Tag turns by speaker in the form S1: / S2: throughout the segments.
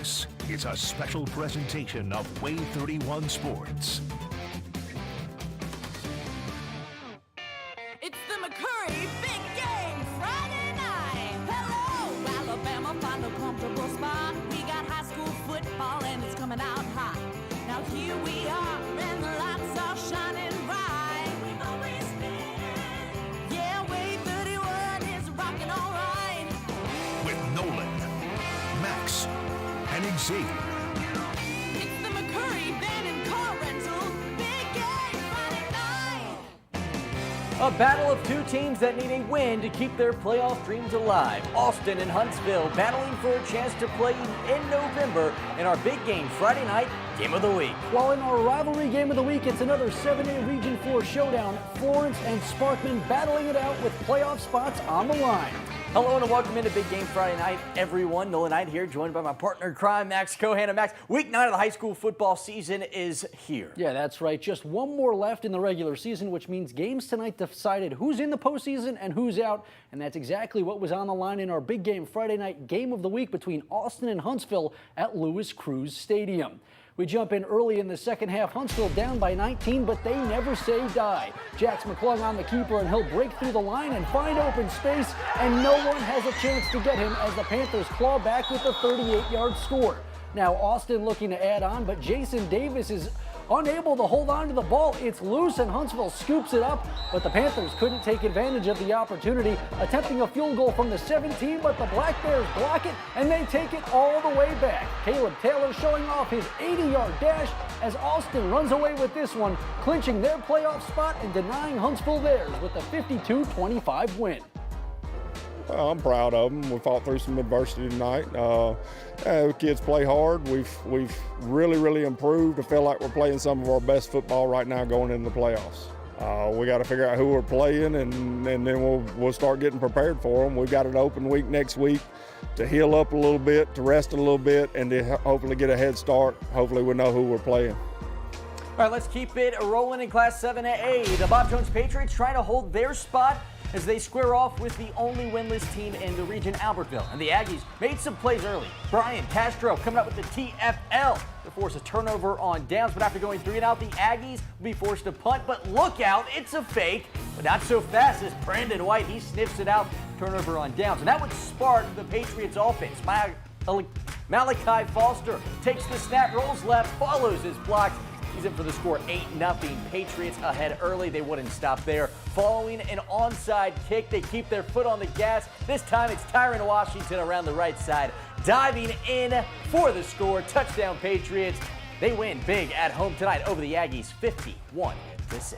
S1: This is a special presentation of Way 31 Sports.
S2: It's the McCurry Big Game Friday night. Hello, Alabama, find a comfortable spot. We got high school football and it's coming out hot. Now here we are and the lights are shining bright. We've always been. Yeah, Way 31 is rocking all right.
S1: With Nolan, Max, and Xavier.
S2: It's the McCurry Van and Car Rental Big Game Friday night.
S3: A battle of two teams that need a win to keep their playoff dreams alive. Austin and Huntsville battling for a chance to play in November in our big game Friday night game of the week.
S4: While in our rivalry game of the week, it's another 7A Region 4 showdown. Florence and Sparkman battling it out with playoff spots on the line.
S3: Hello and welcome into Big Game Friday night, everyone. Nolan Knight here, joined by my partner in crime, Max Cohan. And Max, week 9 of the high school football season is here.
S4: Yeah, that's right. Just one more left in the regular season, which means games tonight decided who's in the postseason and who's out. And that's exactly what was on the line in our Big Game Friday night game of the week between Austin and Huntsville at Lewis Cruz Stadium. We jump in early in the second half. Huntsville down by 19, but they never say die. Jax McClung on the keeper, and he'll break through the line and find open space, and no one has a chance to get him as the Panthers claw back with a 38-yard score. Now Austin looking to add on, but Jason Davis is unable to hold on to the ball. It's loose and Huntsville scoops it up, but the Panthers couldn't take advantage of the opportunity, attempting a field goal from the 17, but the Black Bears block it and they take it all the way back. Caleb Taylor showing off his 80-yard dash as Austin runs away with this one, clinching their playoff spot and denying Huntsville theirs with a 52-25 win.
S5: I'm proud of them. We fought through some adversity tonight. The kids play hard. We've really improved. I feel like we're playing some of our best football right now going into the playoffs. We got to figure out who we're playing, and then we'll start getting prepared for them. We've got an open week next week to heal up a little bit, to rest a little bit, and to hopefully get a head start. Hopefully we know who we're playing.
S3: All right, let's keep it rolling in Class 7A. The Bob Jones Patriots trying to hold their spot as they square off with the only winless team in the region, Albertville. And the Aggies made some plays early. Brian Castro coming up with the TFL to force a turnover on downs, but after going 3 and out, the Aggies will be forced to punt. But look out, it's a fake, but not so fast as Brandon White. He sniffs it out, turnover on downs. And that would spark the Patriots offense. Malachi Foster takes the snap, rolls left, follows his blocks. He's in for the score, 8-0. Patriots ahead early. They wouldn't stop there. Following an onside kick, they keep their foot on the gas. This time it's Tyron Washington around the right side, diving in for the score. Touchdown Patriots. They win big at home tonight over the Aggies, 51-6.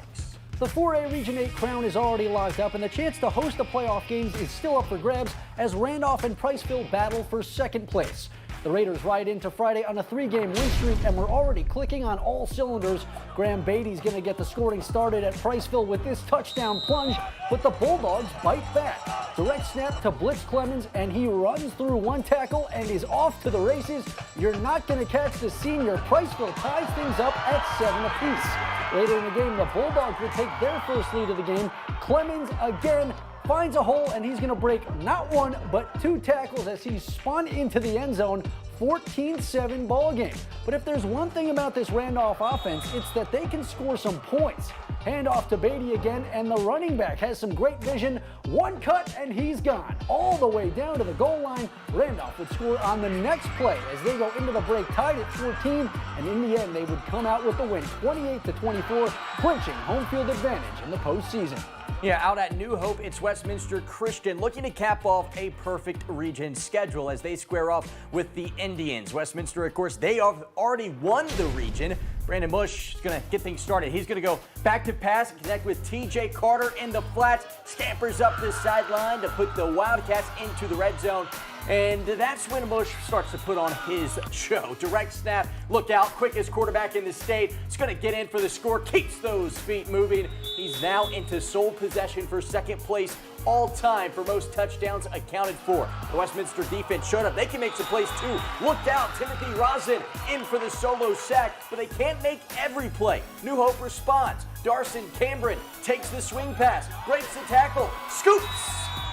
S4: The 4A Region 8 crown is already locked up, and the chance to host the playoff games is still up for grabs as Randolph and Priceville battle for second place. The Raiders ride into Friday on a 3-game win streak, and we're already clicking on all cylinders. Graham Beatty's going to get the scoring started at Priceville with this touchdown plunge, but the Bulldogs bite back. Direct snap to Blitz Clemens, and he runs through one tackle and is off to the races. You're not going to catch the senior. Priceville ties things up at 7 apiece. Later in the game, the Bulldogs will take their first lead of the game. Clemens again finds a hole, and he's going to break not one but 2 tackles as he's spun into the end zone. 14-7 ball game. But if there's one thing about this Randolph offense, it's that they can score some points. Handoff to Beatty again, and the running back has some great vision. One cut, and he's gone. All the way down to the goal line. Randolph would score on the next play as they go into the break tied at 14, and in the end, they would come out with the win, 28-24, clinching home field advantage in the postseason.
S3: Yeah, out at New Hope, it's Westminster Christian looking to cap off a perfect region schedule as they square off with the Indians. Westminster, of course, they have already won the region. Brandon Bush is going to get things started. He's going to go back to pass and connect with TJ Carter in the flats. Scampers up the sideline to put the Wildcats into the red zone. And that's when Bush starts to put on his show. Direct snap, look out, quickest quarterback in the state. He's going to get in for the score, keeps those feet moving. He's now into sole possession for second place all time for most touchdowns accounted for. The Westminster defense showed up. They can make some plays too. Looked out, Timothy Rosin in for the solo sack, but they can't make every play. New Hope responds. Darson Cambron takes the swing pass, breaks the tackle, scoops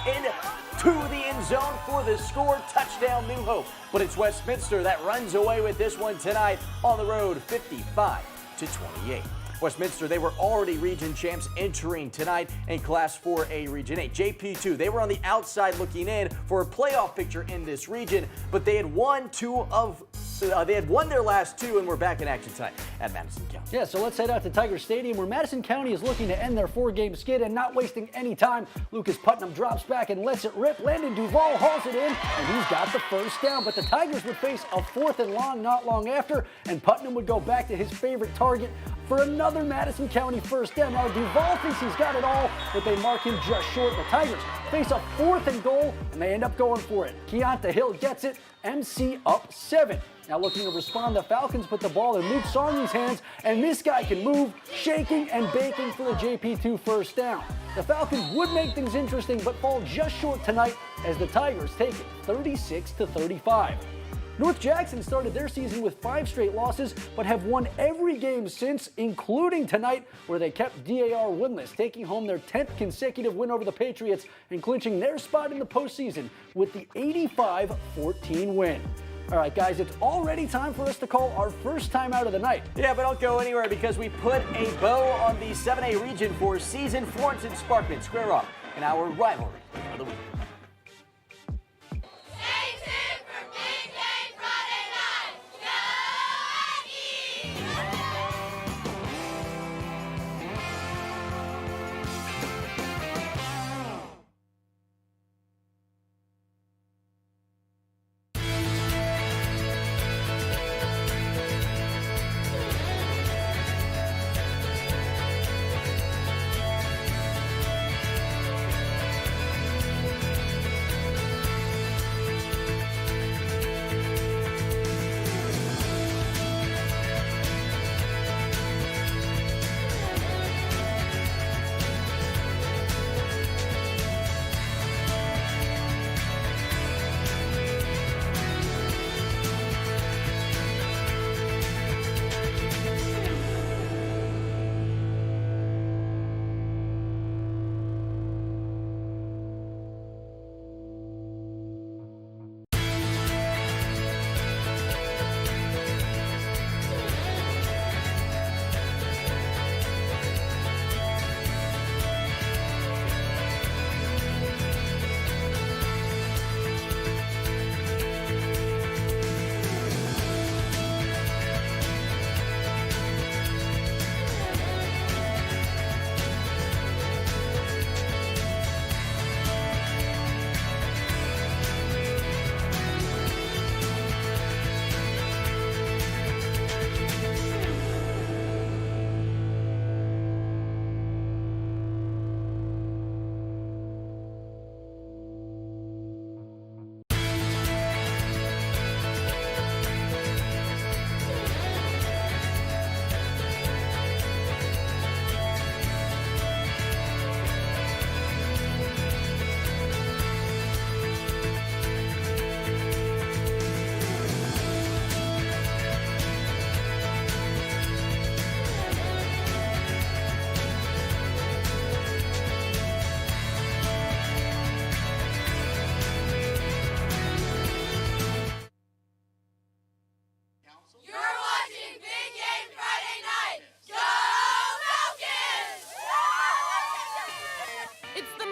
S3: into the end zone for the score. Touchdown, New Hope. But it's Westminster that runs away with this one tonight on the road, 55-28. Westminster, they were already region champs entering tonight in Class 4A Region 8. JP2, they were on the outside looking in for a playoff picture in this region, but they had won their last two and were back in action tonight at Madison County.
S4: Yeah, so let's head out to Tiger Stadium, where Madison County is looking to end their four-game skid and not wasting any time. Lucas Putnam drops back and lets it rip. Landon Duval hauls it in, and he's got the first down. But the Tigers would face a 4th and long not long after, and Putnam would go back to his favorite target for another Madison County first down. Now, Duval thinks he's got it all, but they mark him just short. The Tigers face a 4th and goal, and they end up going for it. Keonta Hill gets it. MC up 7. Now looking to respond, the Falcons put the ball in Luke Sarney's hands, and this guy can move, shaking and baking for the JP2 first down. The Falcons would make things interesting, but fall just short tonight as the Tigers take it 36-35. North Jackson started their season with 5 straight losses, but have won every game since, including tonight, where they kept DAR winless, taking home their 10th consecutive win over the Patriots and clinching their spot in the postseason with the 85-14 win. All right, guys, it's already time for us to call our first time out of the night.
S3: Yeah, but don't go anywhere because we put a bow on the 7A Region 4 season. Florence and Sparkman square off in our rivalry of the week.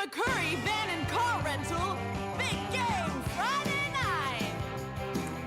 S2: McCurry Van and Car Rental. Big Game Friday night.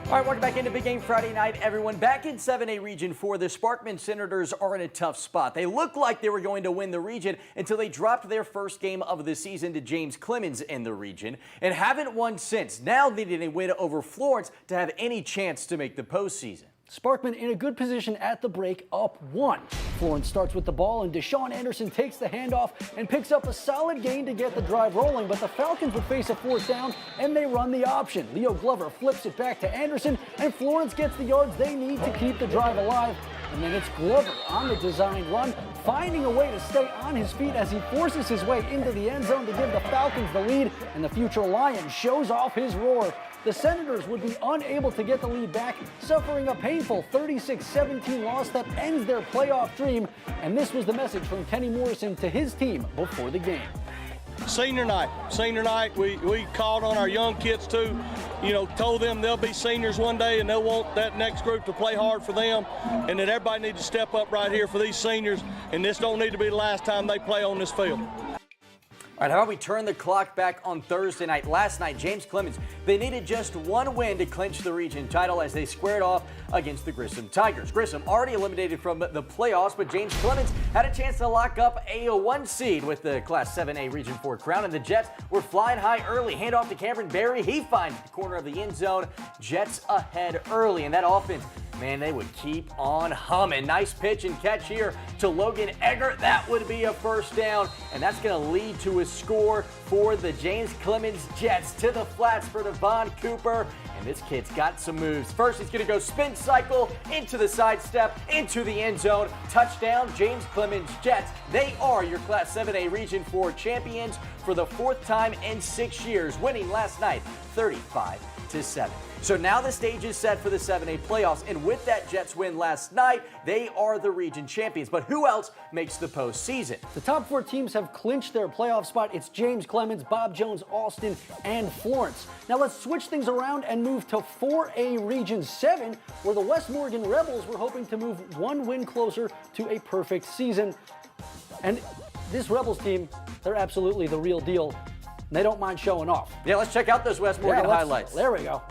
S3: All right, welcome back into Big Game Friday night, everyone. Back in 7A Region 4, the Sparkman Senators are in a tough spot. They looked like they were going to win the region until they dropped their first game of the season to James Clemens in the region and haven't won since. Now they need a win over Florence to have any chance to make the postseason.
S4: Sparkman in a good position at the break, up 1. Florence starts with the ball, and Deshaun Anderson takes the handoff and picks up a solid gain to get the drive rolling, but the Falcons would face a 4th down, and they run the option. Leo Glover flips it back to Anderson, and Florence gets the yards they need to keep the drive alive. And then it's Glover on the designed run, finding a way to stay on his feet as he forces his way into the end zone to give the Falcons the lead, and the future Lion shows off his roar. The Senators would be unable to get the lead back, suffering a painful 36-17 loss that ends their playoff dream. And this was the message from Kenny Morrison to his team before the game.
S6: Senior night, we called on our young kids too, told them they'll be seniors one day and they'll want that next group to play hard for them, and that everybody needs to step up right here for these seniors, and this don't need to be the last time they play on this field.
S3: All right, how about we turn the clock back on Thursday night? Last night, James Clemens, they needed just one win to clinch the region title as they squared off against the Grissom Tigers. Grissom already eliminated from the playoffs, but James Clemens had a chance to lock up a 1 seed with the Class 7A Region 4 crown, and the Jets were flying high early. Hand off to Cameron Berry. He finds the corner of the end zone. Jets ahead early, and that offense, man, they would keep on humming. Nice pitch and catch here to Logan Eggert. That would be a first down, and that's going to lead to a score for the James Clemens Jets. To the flats for Devon Cooper, and this kid's got some moves. First, he's going to go spin cycle into the sidestep, into the end zone. Touchdown, James Clemens Jets. They are your Class 7A Region 4 champions for the 4th time in 6 years, winning last night 35-7. So now the stage is set for the 7A playoffs, and with that Jets win last night, they are the region champions. But who else makes the postseason?
S4: The top 4 teams have clinched their playoff spot. It's James Clemens, Bob Jones, Austin, and Florence. Now let's switch things around and move to 4A Region 7, where the West Morgan Rebels were hoping to move 1 win closer to a perfect season. And this Rebels team, they're absolutely the real deal. They don't mind showing off.
S3: Yeah, let's check out those West Morgan highlights.
S4: There we go.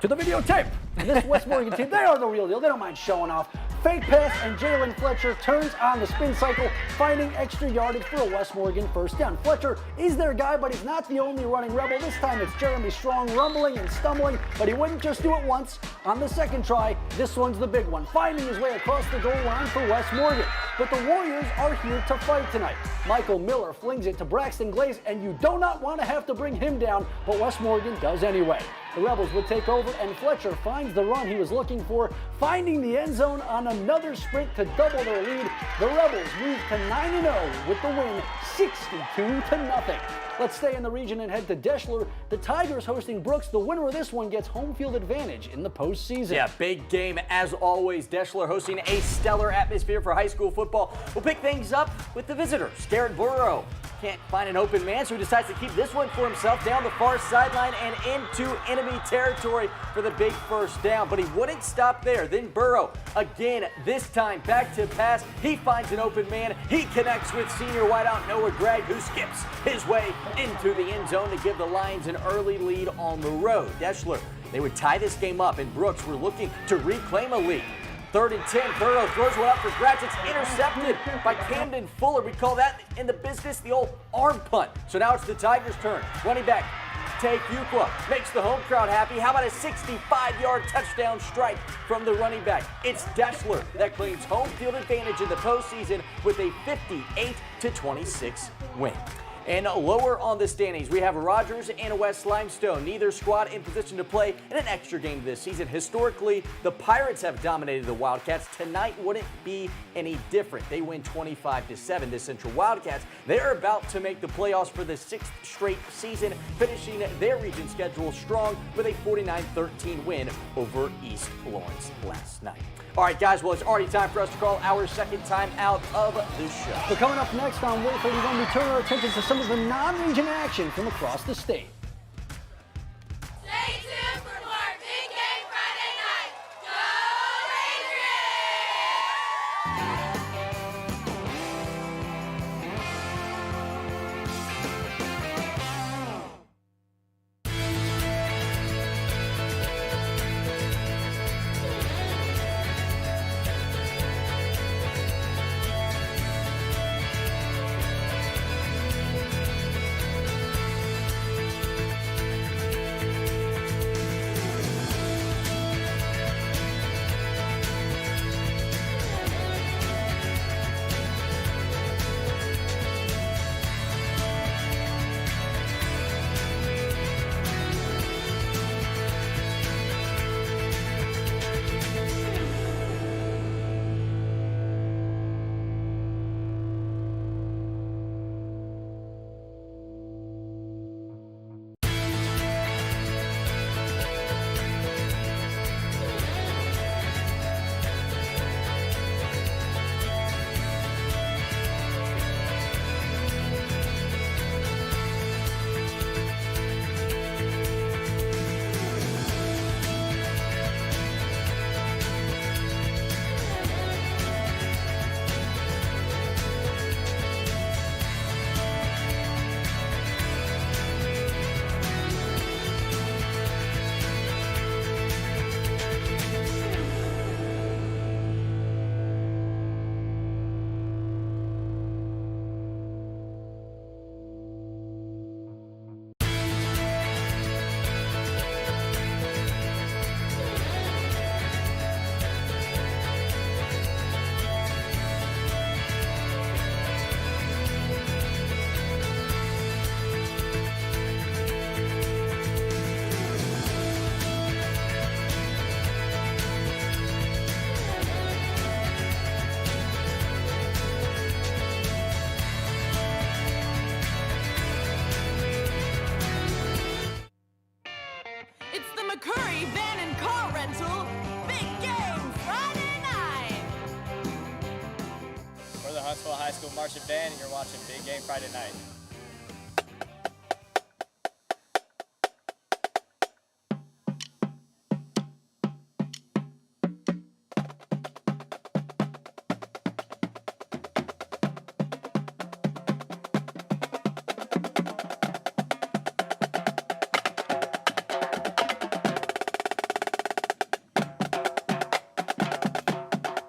S4: To the videotape. And this West Morgan team, they are the real deal. They don't mind showing off. Fake pass, and Jalen Fletcher turns on the spin cycle, finding extra yardage for a West Morgan first down. Fletcher is their guy, but he's not the only running Rebel. This time it's Jeremy Strong rumbling and stumbling, but he wouldn't just do it once. On the second try, this one's the big one, finding his way across the goal line for West Morgan. But the Warriors are here to fight tonight. Michael Miller flings it to Braxton Glaze, and you do not want to have to bring him down, but West Morgan does anyway. The Rebels would take over, and Fletcher finds the run he was looking for, finding the end zone on another sprint to double their lead. The Rebels move to 9-0 with the win, 62-0. Let's stay in the region and head to Deschler. The Tigers hosting Brooks. The winner of this one gets home field advantage in the postseason.
S3: Yeah, big game as always. Deschler hosting a stellar atmosphere for high school football. We'll pick things up with the visitors. Garrett Burrow can't find an open man, so he decides to keep this one for himself down the far sideline and into enemy territory for the big first down. But he wouldn't stop there. Then Burrow, again, this time back to pass. He finds an open man. He connects with senior wideout Noah Gregg, who skips his way into the end zone to give the Lions an early lead on the road. Deschler, they would tie this game up, and Brooks were looking to reclaim a lead. 3rd and 10, Burrow throws one up for grabs. It's intercepted by Camden Fuller. We call that in the business the old arm punt. So now it's the Tigers' turn. Running back Take Ukwa makes the home crowd happy. How about a 65-yard touchdown strike from the running back? It's Deschler that claims home field advantage in the postseason with a 58-26 win. And lower on the standings, we have Rogers and West Limestone. Neither squad in position to play in an extra game this season. Historically, the Pirates have dominated the Wildcats. Tonight wouldn't be any different. They win 25-7. The Central Wildcats, they're about to make the playoffs for the 6th straight season, finishing their region schedule strong with a 49-13 win over East Lawrence last night. All right, guys, well, it's already time for us to call our second time out of the show.
S4: But coming up next on Way 31, we turn our attention to some of the non-region action from across the state.
S2: Stay tuned for more Big Game Friday night. Go
S7: High School Marching Band, and you're watching Big Game Friday Night.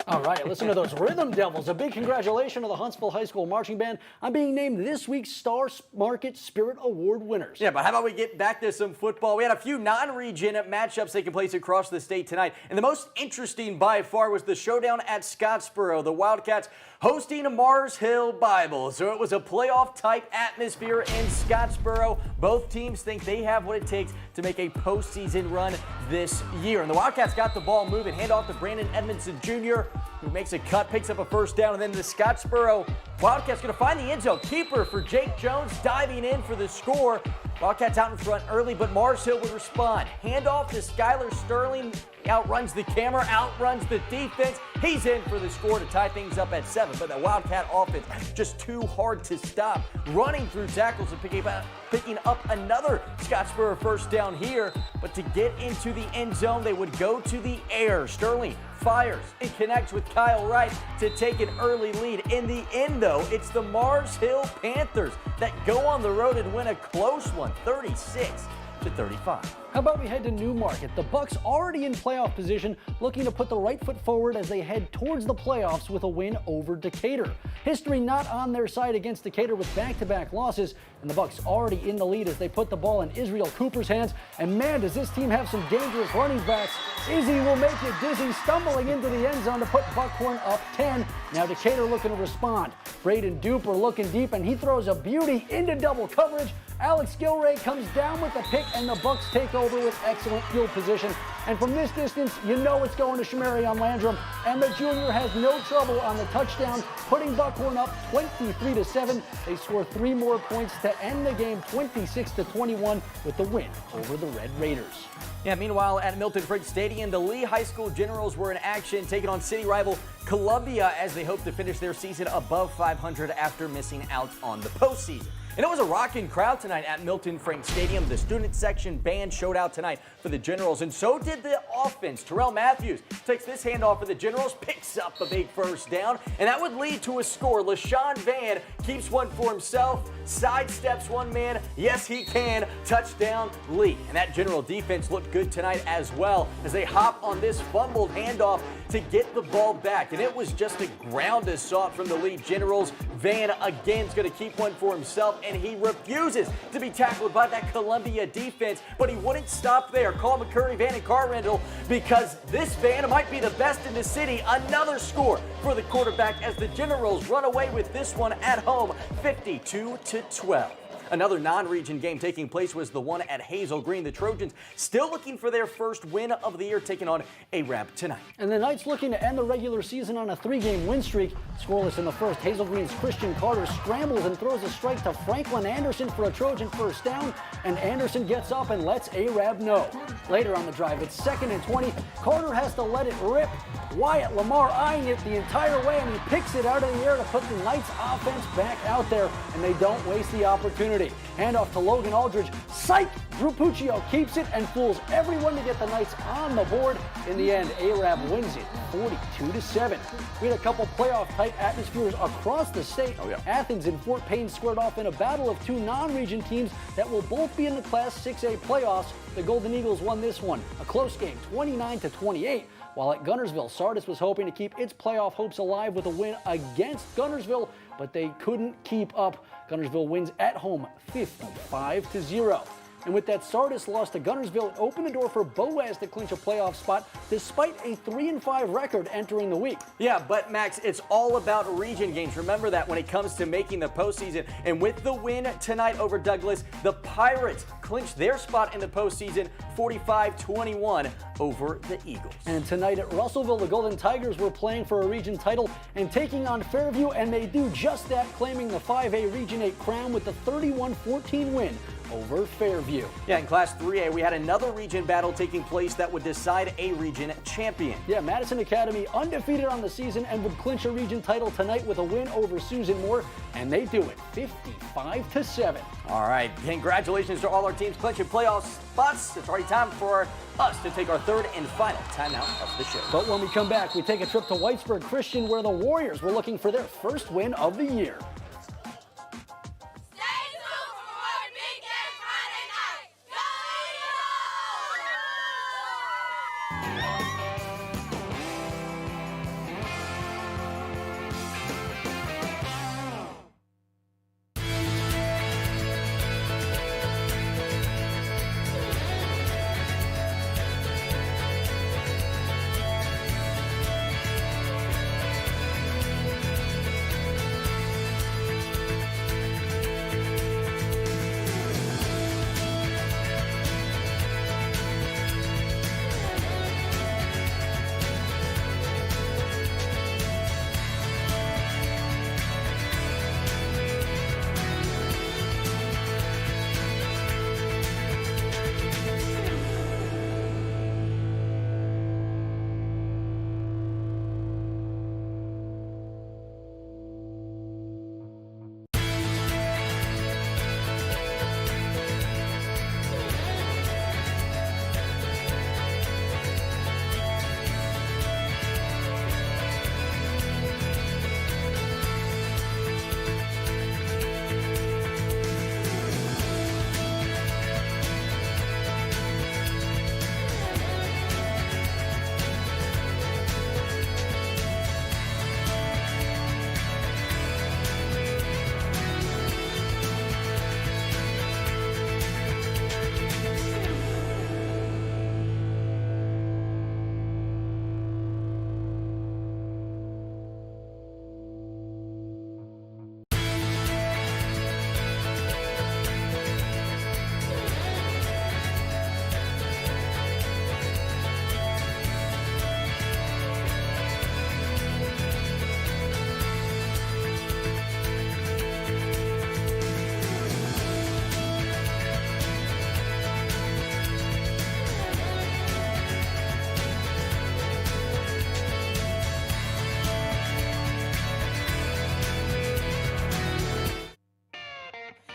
S4: All right, listen to those Rhythm Devils. A big congratulations to the Huntsville High School Marching Band on being named this week's Star Market Spirit Award winners.
S3: Yeah, but how about we get back to some football? We had a few non-region matchups taking place across the state tonight, and the most interesting by far was the showdown at Scottsboro. The Wildcats hosting Mars Hill Bible. So it was a playoff-type atmosphere in Scottsboro. Both teams think they have what it takes to make a postseason run this year. And the Wildcats got the ball moving, hand off to Brandon Edmondson Jr., who makes a cut, picks up a first down, and then the Scottsboro Wildcats going to find the end zone. Keeper for Jake Jones diving in for the score. Wildcats out in front early, but Mars Hill would respond. Handoff to Skylar Sterling. Outruns the camera, outruns the defense. He's in for the score to tie things up at 7. But the Wildcat offense just too hard to stop. Running through tackles and picking up another Scottsboro first down here. But to get into the end zone, they would go to the air. Sterling fires and connects with Kyle Wright to take an early lead. In the end, though, it's the Mars Hill Panthers that go on the road and win a close one, 36-35.
S4: How about we head to Newmarket? The Bucks already in playoff position, looking to put the right foot forward as they head towards the playoffs with a win over Decatur. History not on their side against Decatur with back-to-back losses, and the Bucks already in the lead as they put the ball in Israel Cooper's hands. And man, does this team have some dangerous running backs. Izzy will make you dizzy, stumbling into the end zone to put Buckhorn up 10. Now Decatur looking to respond. Braden Duper looking deep, and he throws a beauty into double coverage. Alex Gilray comes down with the pick, and the Bucks take over with excellent field position. And from this distance, you know it's going to Shamarion Landrum. And the junior has no trouble on the touchdown, putting Buckhorn up 23-7. They score 3 more points to end the game 26-21 with the win over the Red Raiders.
S3: Yeah, meanwhile, at Milton Fritz Stadium, the Lee High School Generals were in action, taking on city rival Columbia as they hope to finish their season above 500 after missing out on the postseason. And it was a rocking crowd tonight at Milton Frank Stadium. The student section band showed out tonight for the Generals, and so did the offense. Terrell Matthews takes this handoff for the Generals, picks up a big first down, and that would lead to a score. LaShawn Van keeps one for himself, sidesteps one man. Yes, he can. Touchdown, Lee. And that General defense looked good tonight as well as they hop on this fumbled handoff to get the ball back. And it was just a ground assault from the Lee Generals. Van again is going to keep one for himself, and he refuses to be tackled by that Columbia defense. But he wouldn't stop there. Call McCurry, Van, and Carrendell, because this Van might be the best in the city. Another score for the quarterback as the Generals run away with this one at home, 52-12. Another non-region game taking place was the one at Hazel Green. The Trojans still looking for their first win of the year, taking on Arab tonight.
S4: And the Knights looking to end the regular season on a 3-game win streak. Scoreless in the first, Hazel Green's Christian Carter scrambles and throws a strike to Franklin Anderson for a Trojan first down, and Anderson gets up and lets Arab know. Later on the drive, it's 2nd and 20. Carter has to let it rip. Wyatt Lamar eyeing it the entire way, and he picks it out of the air to put the Knights offense back out there, and they don't waste the opportunity. Handoff to Logan Aldridge. Psych! Drew Puccio keeps it and fools everyone to get the Knights on the board. In the end, Arab wins it 42-7. We had a couple playoff-type atmospheres across the state. Athens and Fort Payne squared off in a battle of 2 non-region teams that will both be in the Class 6A playoffs. The Golden Eagles won this one, a close game, 29-28. While at Gunnersville, Sardis was hoping to keep its playoff hopes alive with a win against Gunnersville, but they couldn't keep up. Gunnersville wins at home 55-0. And with that Sardis loss to Gunnersville, it opened the door for Boaz to clinch a playoff spot despite a 3-5 record entering the week.
S3: Yeah, but Max, it's all about region games. Remember that when it comes to making the postseason. And with the win tonight over Douglas, the Pirates clinched their spot in the postseason 45-21 over the Eagles.
S4: And tonight at Russellville, the Golden Tigers were playing for a region title and taking on Fairview, and they do just that, claiming the 5A Region 8 crown with the 31-14 win over Fairview.
S3: Yeah, in Class 3A, we had another region battle taking place that would decide a region champion.
S4: Yeah, Madison Academy undefeated on the season and would clinch a region title tonight with a win over Susan Moore, and they do it 55-7.
S3: All right, congratulations to all our teams clinching playoff spots. It's already time for us to take our third and final timeout of the show.
S4: But when we come back, we take a trip to Whitesburg Christian, where the Warriors were looking for their first win of the year.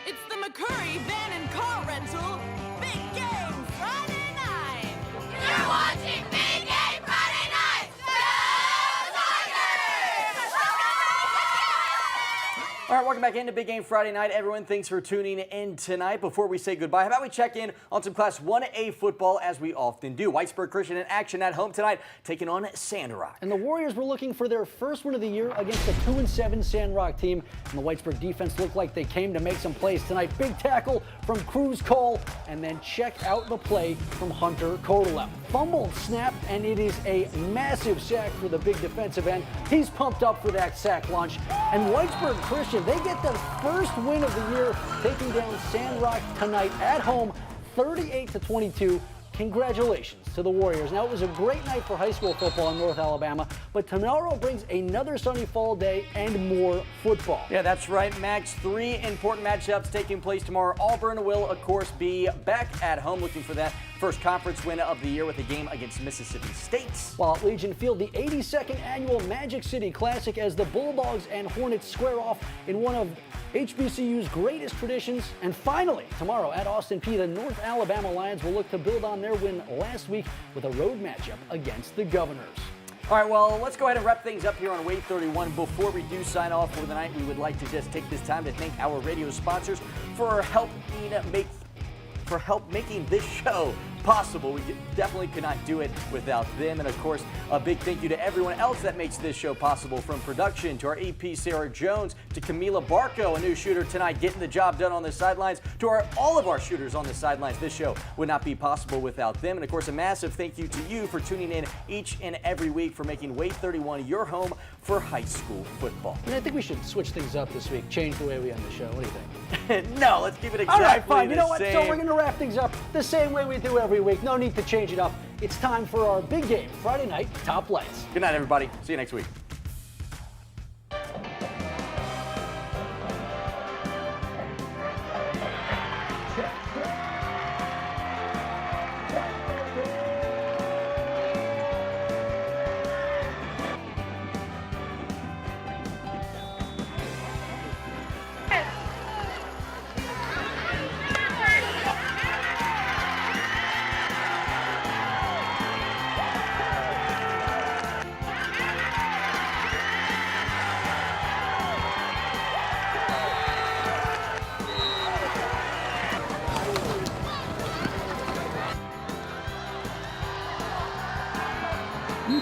S2: It's the McCurry Van and Car Rental Big Game Friday Night. You're watching Big Game Friday Night.
S3: All right, welcome back into Big Game Friday Night. Everyone, thanks for tuning in tonight. Before we say goodbye, how about we check in on some Class 1A football, as we often do. Whitesburg Christian in action at home tonight, taking on Sandrock.
S4: And the Warriors were looking for their first win of the year against the 2-7 Sandrock team. And the Whitesburg defense looked like they came to make some plays tonight. Big tackle from Cruz Cole, and then check out the play from Hunter Kodelep. Fumbled snap, and it is a massive sack for the big defensive end. He's pumped up for that sack lunch. And Whitesburg Christian, they get their first win of the year, taking down Sandrock tonight at home, 38-22. Congratulations to the Warriors. Now, it was a great night for high school football in North Alabama, but tomorrow brings another sunny fall day and more football.
S3: Yeah, that's right, Max. 3 important matchups taking place tomorrow. Auburn will, of course, be back at home looking for that first conference win of the year with a game against Mississippi State.
S4: While at Legion Field, the 82nd annual Magic City Classic, as the Bulldogs and Hornets square off in one of HBCU's greatest traditions. And finally, tomorrow at Austin Peay, the North Alabama Lions will look to build on their win last week with a road matchup against the Governors.
S3: All right, well, let's go ahead and wrap things up here on Wave 31. Before we do sign off for the night, we would like to just take this time to thank our radio sponsors for help making this show possible. We definitely could not do it without them. And of course, a big thank you to everyone else that makes this show possible, from production to our EP Sarah Jones, to Camila Barco, a new shooter tonight getting the job done on the sidelines, to all of our shooters on the sidelines. This show would not be possible without them. And of course, a massive thank you to you for tuning in each and every week, for making Wave 31 your home for high school football.
S4: And I think we should switch things up this week, change the way we end the show. What do you think?
S3: No, let's keep it exactly
S4: All right, fine. You know what?
S3: the
S4: So
S3: same.
S4: we're going to wrap things up the same way we do every week. No need to change it up. It's time for our big game Friday night top lights.
S3: Good night, everybody. See you next week.
S4: Check.
S1: You've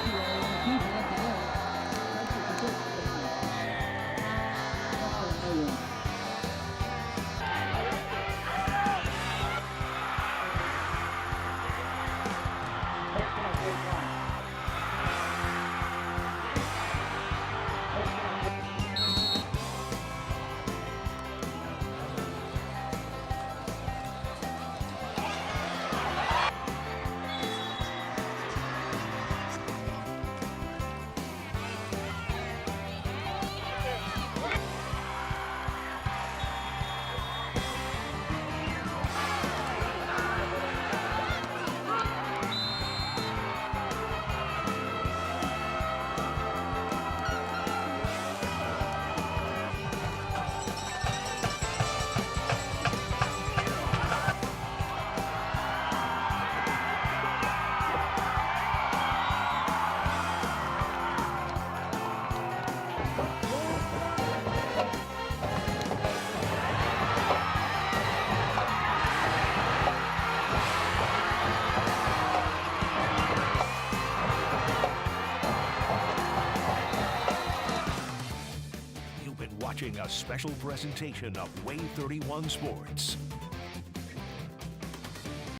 S1: been watching a special presentation of Way 31 Sports.